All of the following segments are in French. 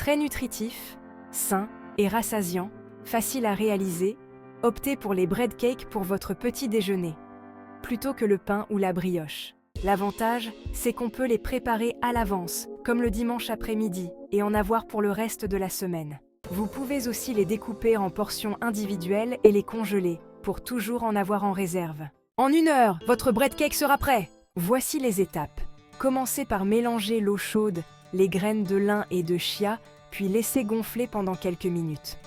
Très nutritif, sain et rassasiant, facile à réaliser, optez pour les bread cakes pour votre petit déjeuner, plutôt que le pain ou la brioche. L'avantage, c'est qu'on peut les préparer à l'avance, comme le dimanche après-midi, et en avoir pour le reste de la semaine. Vous pouvez aussi les découper en portions individuelles et les congeler, pour toujours en avoir en réserve. En 1 heure, votre bread cake sera prêt! Voici les étapes. Commencez par mélanger l'eau chaude, les graines de lin et de chia, puis laissez gonfler pendant quelques minutes.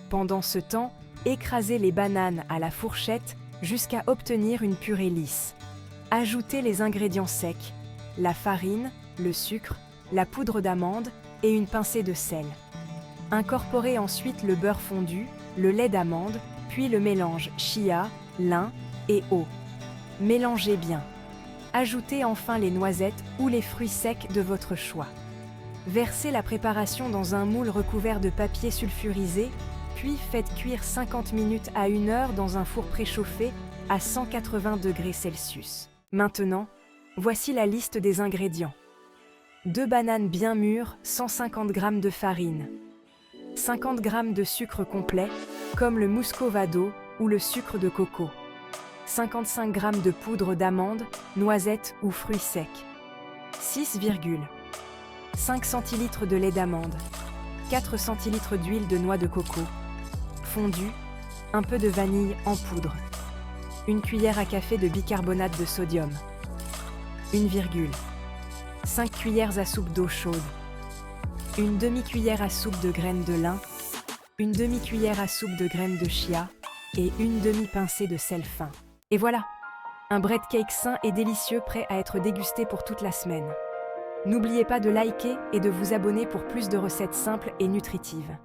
Pendant ce temps, écrasez les bananes à la fourchette jusqu'à obtenir une purée lisse. Ajoutez les ingrédients secs, la farine, le sucre, la poudre d'amande et une pincée de sel. Incorporez ensuite le beurre fondu, le lait d'amande, puis le mélange chia, lin et eau. Mélangez bien. Ajoutez enfin les noisettes ou les fruits secs de votre choix. Versez la préparation dans un moule recouvert de papier sulfurisé, puis faites cuire 50 minutes à 1 heure dans un four préchauffé à 180 degrés Celsius. Maintenant, voici la liste des ingrédients. 2 bananes bien mûres, 150 g de farine, 50 g de sucre complet, comme le muscovado ou le sucre de coco, 55 g de poudre d'amande, noisettes ou fruits secs, 6,5 centilitres de lait d'amande, 4 centilitres d'huile de noix de coco, fondu, un peu de vanille en poudre, 1 cuillère à café de bicarbonate de sodium, 1,5 cuillères à soupe d'eau chaude, 1 demi-cuillère à soupe de graines de lin, 1 demi-cuillère à soupe de graines de chia et 1 demi-pincée de sel fin. Et voilà, un bread cake sain et délicieux prêt à être dégusté pour toute la semaine. N'oubliez pas de liker et de vous abonner pour plus de recettes simples et nutritives.